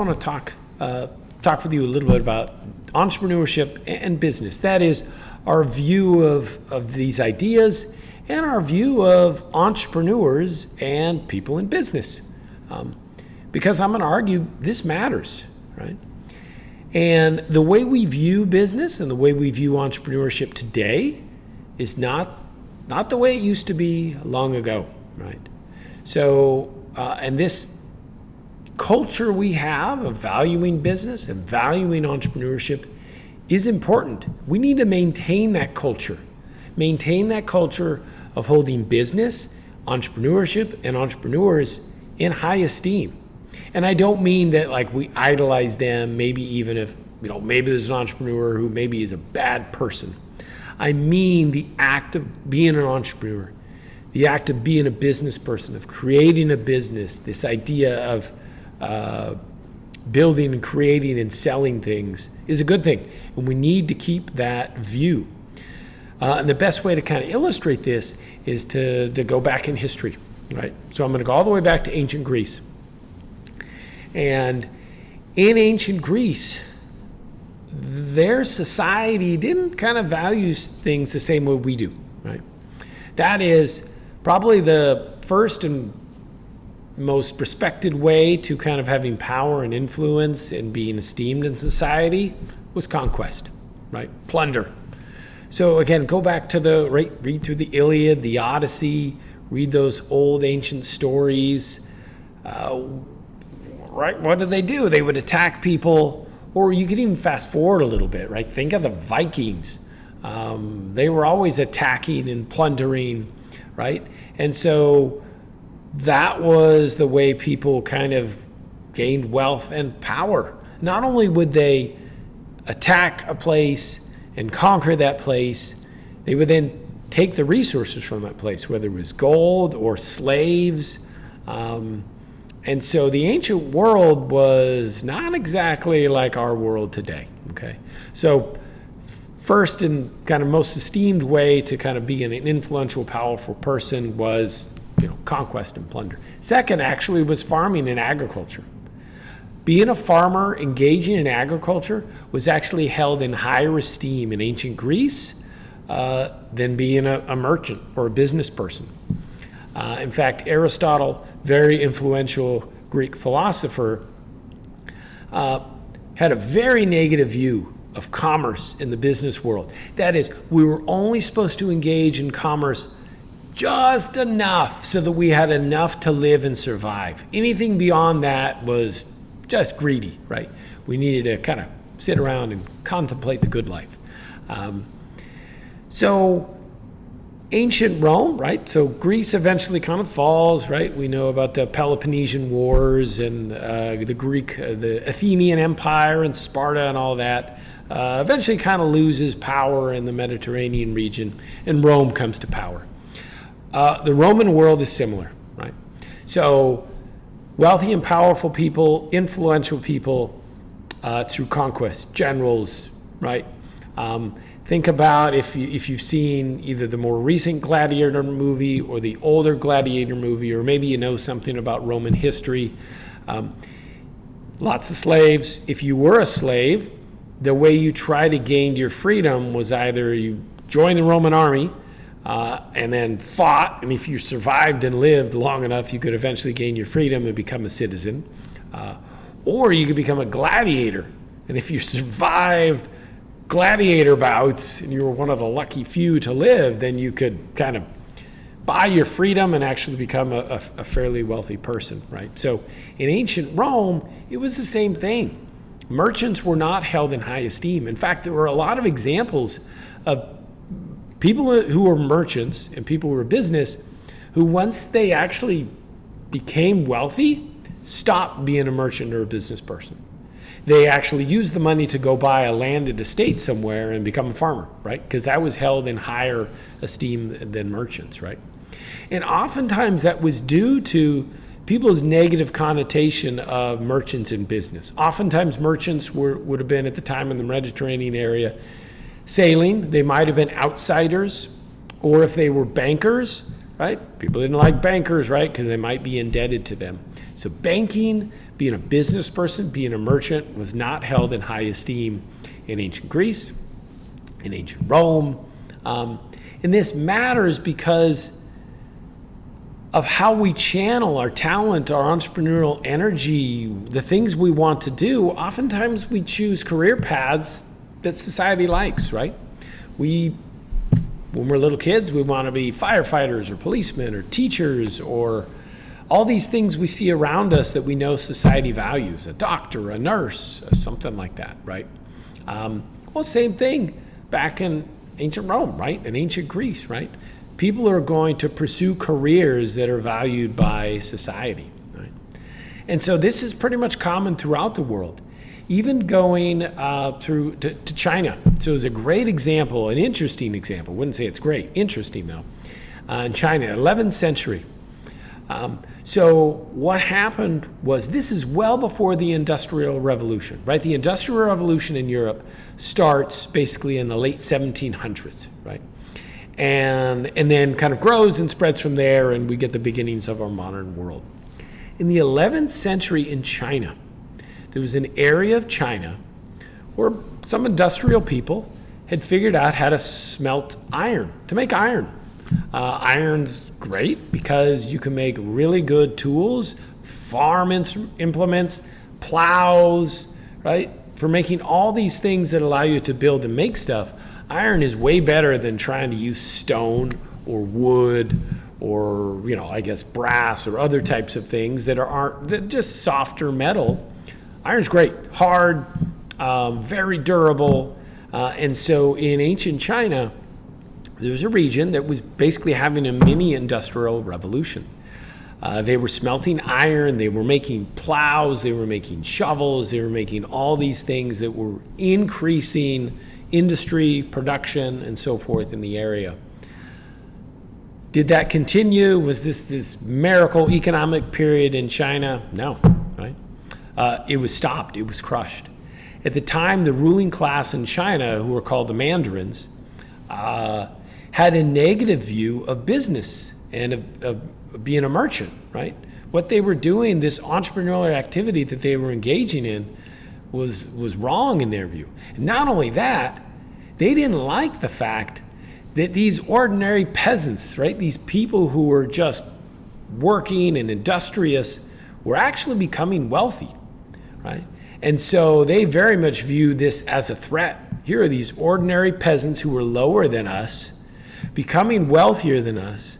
want to talk with you a little bit about entrepreneurship and business. That is our view of these ideas and our view of entrepreneurs and people in business. Because I'm going to argue this matters, right? And the way we view business and the way we view entrepreneurship today is not the way it used to be long ago, right? So, and this culture we have of valuing business and valuing entrepreneurship is important. We need to maintain that culture of holding business, entrepreneurship, and entrepreneurs in high esteem. And I don't mean that like we idolize them, maybe even if, maybe there's an entrepreneur who maybe is a bad person. I mean the act of being an entrepreneur, the act of being a business person, of creating a business, this idea of building and creating and selling things is a good thing. And we need to keep that view. And the best way to kind of illustrate this is to go back in history, right? So I'm going to go all the way back to ancient Greece. And in ancient Greece, their society didn't kind of value things the same way we do, right? That is probably the first and most respected way to kind of having power and influence and being esteemed in society was conquest, right? Plunder. So again, go back to read through the Iliad, the Odyssey, read those old ancient stories. Right? What did they do? They would attack people, or you could even fast forward a little bit, right? Think of the Vikings. They were always attacking and plundering, right? And so that was the way people kind of gained wealth and power. Not only would they attack a place and conquer that place, they would then take the resources from that place, whether it was gold or slaves. And so the ancient world was not exactly like our world today, okay? So first and kind of most esteemed way to kind of be an influential, powerful person was, conquest and plunder. Second actually was farming and agriculture. Being a farmer, engaging in agriculture was actually held in higher esteem in ancient Greece than being a merchant or a business person. In fact, Aristotle, very influential Greek philosopher, had a very negative view of commerce in the business world. That is, we were only supposed to engage in commerce just enough so that we had enough to live and survive. Anything beyond that was just greedy, right? We needed to kind of sit around and contemplate the good life. So ancient Rome, right? So Greece eventually kind of falls, right? We know about the Peloponnesian Wars and the Athenian Empire and Sparta and all that. Eventually kind of loses power in the Mediterranean region, and Rome comes to power. The Roman world is similar, right? So wealthy and powerful people, influential people through conquest, generals, right? Think about if you've seen either the more recent Gladiator movie or the older Gladiator movie, or maybe you know something about Roman history. Lots of slaves. If you were a slave, the way you try to gain your freedom was either you joined the Roman army and then fought, and if you survived and lived long enough, you could eventually gain your freedom and become a citizen. Or you could become a gladiator, and if you survived gladiator bouts and you were one of the lucky few to live, then you could kind of buy your freedom and actually become a fairly wealthy person, right? So in ancient Rome, it was the same thing. Merchants were not held in high esteem. In fact, there were a lot of examples of people who were merchants and people who were business who, once they actually became wealthy, stopped being a merchant or a business person. They actually used the money to go buy a landed estate somewhere and become a farmer, right? Because that was held in higher esteem than merchants, right? And oftentimes that was due to people's negative connotation of merchants in business. Oftentimes merchants would have been, at the time in the Mediterranean area, sailing. They might have been outsiders, or if they were bankers, right? People didn't like bankers, right? Because they might be indebted to them. So banking Being a business person, being a merchant was not held in high esteem in ancient Greece, in ancient Rome. And this matters because of how we channel our talent, our entrepreneurial energy, the things we want to do. Oftentimes we choose career paths that society likes, right? When we're little kids, we want to be firefighters or policemen or teachers or all these things we see around us that we know society values, a doctor, a nurse, something like that, right? Well, same thing back in ancient Rome, right? In ancient Greece, right? People are going to pursue careers that are valued by society, right? And so this is pretty much common throughout the world, even going through to China. So it's a great example, an interesting example. I wouldn't say it's great, interesting though. In China, 11th century. So what happened was, this is well before the Industrial Revolution, right? The Industrial Revolution in Europe starts basically in the late 1700s, right? And then kind of grows and spreads from there, and we get the beginnings of our modern world. In the 11th century in China, there was an area of China where some industrial people had figured out how to smelt iron, to make iron. Iron's great because you can make really good tools, farm implements, plows, right? For making all these things that allow you to build and make stuff. Iron is way better than trying to use stone or wood or, I guess brass or other types of things that aren't just softer metal. Iron's great, hard, very durable. And so in ancient China, there was a region that was basically having a mini industrial revolution. They were smelting iron, they were making plows, they were making shovels, they were making all these things that were increasing industry, production, and so forth in the area. Did that continue? Was this miracle economic period in China? No, right? It was stopped, it was crushed. At the time, the ruling class in China, who were called the Mandarins, had a negative view of business and of being a merchant, right? What they were doing, this entrepreneurial activity that they were engaging in, was wrong in their view. And not only that, they didn't like the fact that these ordinary peasants, right, these people who were just working and industrious, were actually becoming wealthy, right? And so they very much viewed this as a threat. Here are these ordinary peasants who were lower than us, becoming wealthier than us,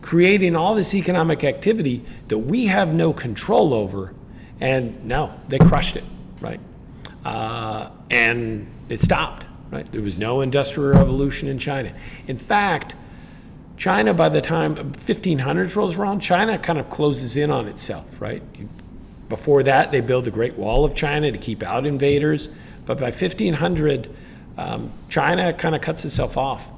creating all this economic activity that we have no control over. And no, they crushed it, right? And it stopped, right? There was no industrial revolution in China. In fact, China, by the time 1500s rolls around, China kind of closes in on itself, right? Before that, they build the Great Wall of China to keep out invaders. But by 1500, China kind of cuts itself off.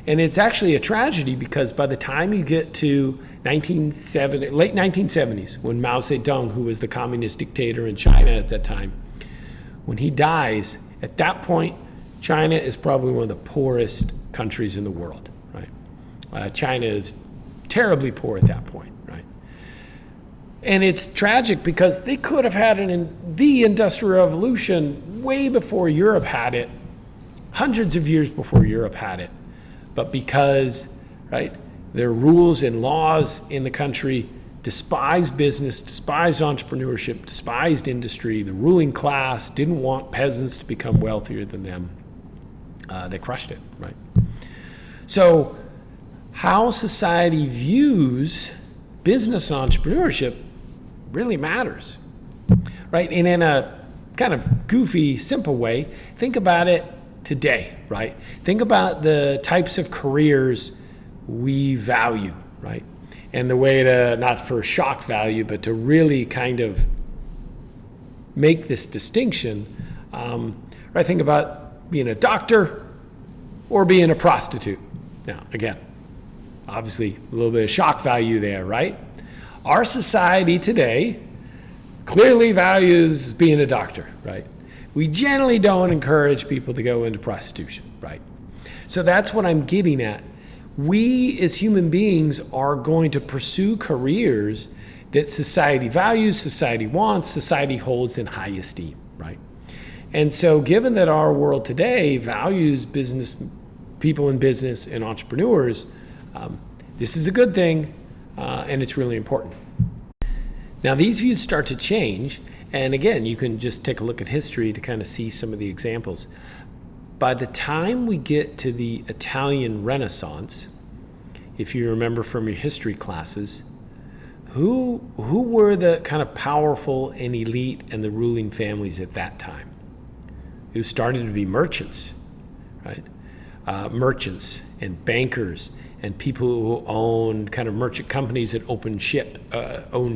And it's actually a tragedy because by the time you get to late 1970s, when Mao Zedong, who was the communist dictator in China at that time, when he dies, at that point, China is probably one of the poorest countries in the world, right? China is terribly poor at that point, right? And it's tragic because they could have had the Industrial Revolution way before Europe had it, hundreds of years before Europe had it. But because, right, there are rules and laws in the country, despised business, despised entrepreneurship, despised industry, the ruling class didn't want peasants to become wealthier than them, they crushed it, right? So how society views business and entrepreneurship really matters, right? And in a kind of goofy, simple way, think about it today, right? Think about the types of careers we value, right? And the way to, not for shock value, but to really kind of make this distinction, right? Think about being a doctor or being a prostitute. Now, again, obviously a little bit of shock value there, right? Our society today clearly values being a doctor, right? We generally don't encourage people to go into prostitution, right? So that's what I'm getting at. We as human beings are going to pursue careers that society values, society wants, society holds in high esteem, right? And so given that our world today values business, people in business and entrepreneurs, this is a good thing, and it's really important. Now these views start to change, and again, you can just take a look at history to kind of see some of the examples. By the time we get to the Italian Renaissance, if you remember from your history classes, who were the kind of powerful and elite and the ruling families at that time? Who started to be merchants, right? Merchants and bankers and people who owned kind of merchant companies that owned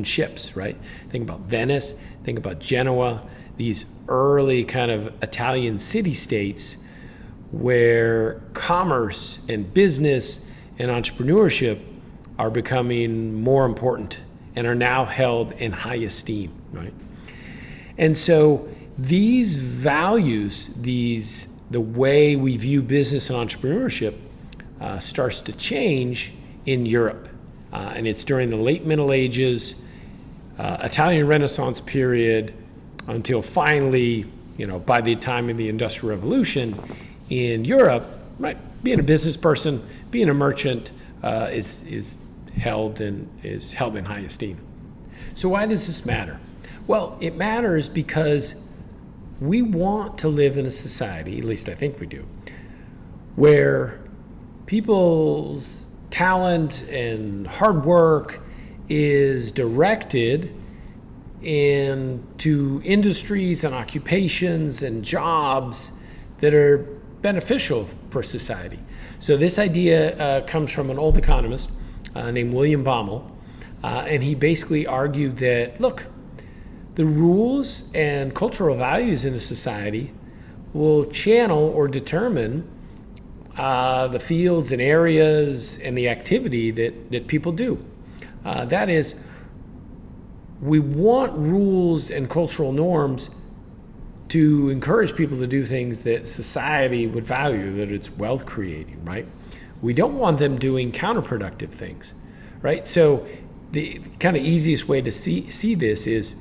ships, right? Think about Venice, think about Genoa, these early kind of Italian city-states where commerce and business and entrepreneurship are becoming more important and are now held in high esteem, right? And so these values, the way we view business and entrepreneurship starts to change in Europe. And it's during the late Middle Ages, Italian Renaissance period, until finally, by the time of the Industrial Revolution in Europe, right, being a business person, being a merchant is held in high esteem. So why does this matter? Well, it matters because we want to live in a society, at least I think we do, where people's talent and hard work is directed into industries and occupations and jobs that are beneficial for society. So this idea comes from an old economist named William Baumol, and he basically argued that, look, the rules and cultural values in a society will channel or determine the fields and areas and the activity that people do. That is, we want rules and cultural norms to encourage people to do things that society would value, that it's wealth creating, right? We don't want them doing counterproductive things, right? So the kind of easiest way to see this is,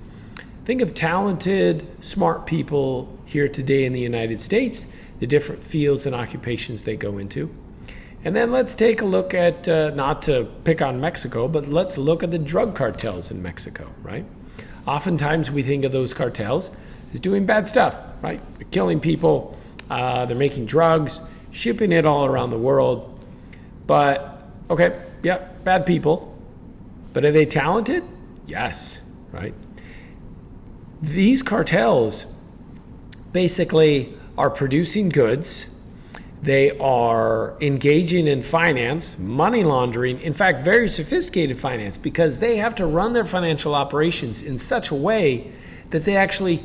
think of talented, smart people here today in the United States, the different fields and occupations they go into. And then let's take a look at, not to pick on Mexico, but let's look at the drug cartels in Mexico, right? Oftentimes we think of those cartels as doing bad stuff, right? They're killing people, they're making drugs, shipping it all around the world. But, okay, yeah, bad people. But are they talented? Yes, right? These cartels basically are producing goods. They are engaging in finance, money laundering, in fact, very sophisticated finance, because they have to run their financial operations in such a way that they actually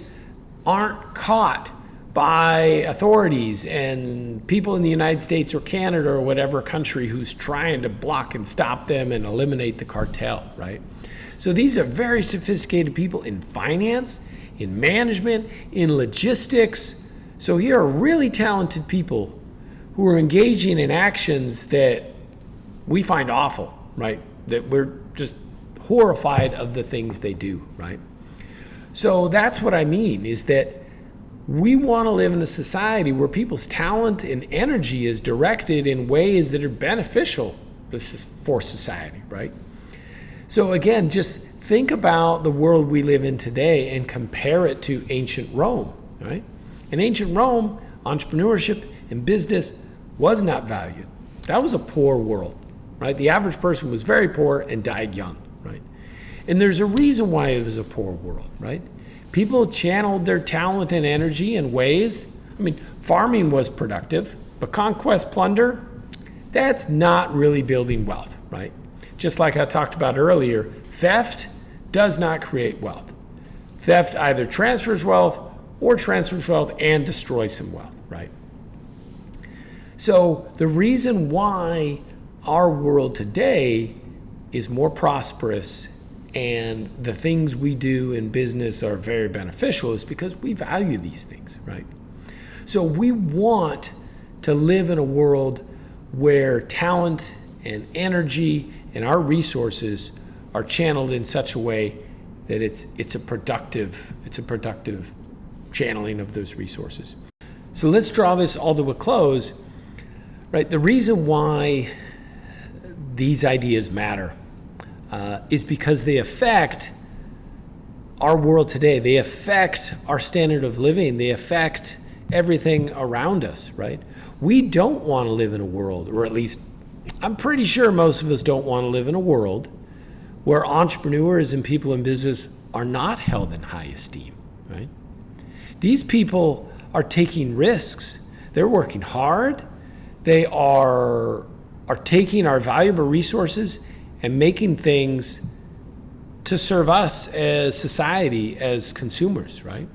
aren't caught by authorities and people in the United States or Canada or whatever country who's trying to block and stop them and eliminate the cartel, right? So these are very sophisticated people in finance, in management, in logistics. So here are really talented people who are engaging in actions that we find awful, right? That we're just horrified of the things they do, right? So that's what I mean, is that we want to live in a society where people's talent and energy is directed in ways that are beneficial for society, right? So again, just think about the world we live in today and compare it to ancient Rome, right? In ancient Rome, entrepreneurship and business was not valued. That was a poor world, right? The average person was very poor and died young, right? And there's a reason why it was a poor world, right? People channeled their talent and energy in ways, farming was productive, but conquest, plunder, that's not really building wealth, right? Just like I talked about earlier, theft does not create wealth. Theft either transfers wealth and destroys some wealth, right? So the reason why our world today is more prosperous and the things we do in business are very beneficial is because we value these things, right? So we want to live in a world where talent and energy and our resources are channeled in such a way that it's a productive channeling of those resources. So let's draw this all to a close, right? The reason why these ideas matter is because they affect our world today. They affect our standard of living. They affect everything around us, right? We don't want to live in a world, or at least I'm pretty sure most of us don't want to live in a world where entrepreneurs and people in business are not held in high esteem, right? These people are taking risks. They're working hard. They are taking our valuable resources and making things to serve us as society, as consumers, right?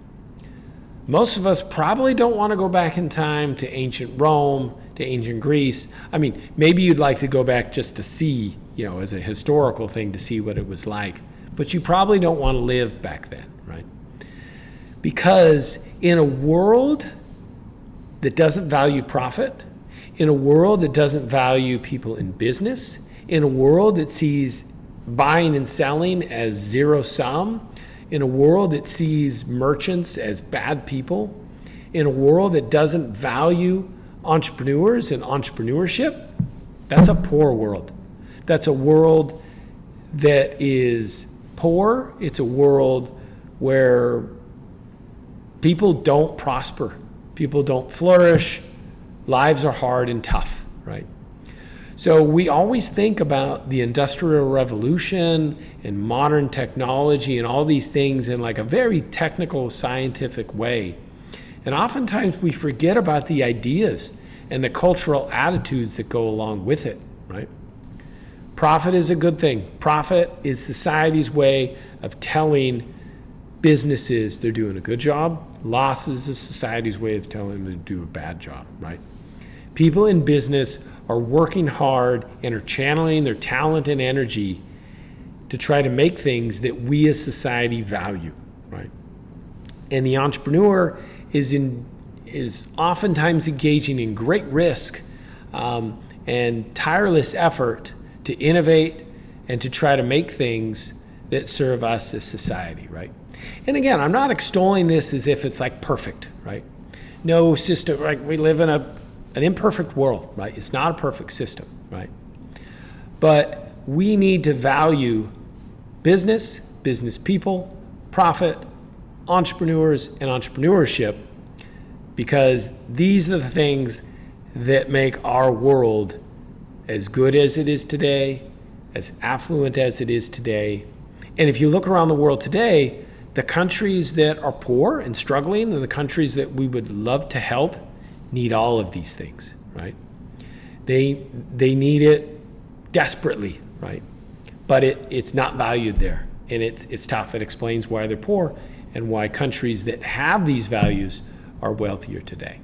Most of us probably don't want to go back in time to ancient Rome, to ancient Greece. I mean, maybe you'd like to go back just to see, as a historical thing, to see what it was like. But you probably don't want to live back then, right? Because in a world that doesn't value profit, in a world that doesn't value people in business, in a world that sees buying and selling as zero sum, in a world that sees merchants as bad people, in a world that doesn't value entrepreneurs and entrepreneurship, that's a poor world. That's a world that is poor. It's a world where people don't prosper. People don't flourish. Lives are hard and tough, right? So we always think about the Industrial Revolution and modern technology and all these things in like a very technical, scientific way. And oftentimes we forget about the ideas and the cultural attitudes that go along with it, right? Profit is a good thing. Profit is society's way of telling businesses they're doing a good job. Losses is society's way of telling them to do a bad job, right? People in business are working hard and are channeling their talent and energy to try to make things that we as society value, right? And the entrepreneur is oftentimes engaging in great risk and tireless effort to innovate and to try to make things that serve us as society, right? And again, I'm not extolling this as if it's like perfect, right? No system, right? We live in an imperfect world, right? It's not a perfect system, right? But we need to value business people, profit, entrepreneurs, and entrepreneurship, because these are the things that make our world as good as it is today, as affluent as it is today. And if you look around the world today, the countries that are poor and struggling and the countries that we would love to help need all of these things, right? They need it desperately, right? But it's not valued there, and it's tough. It explains why they're poor and why countries that have these values are wealthier today.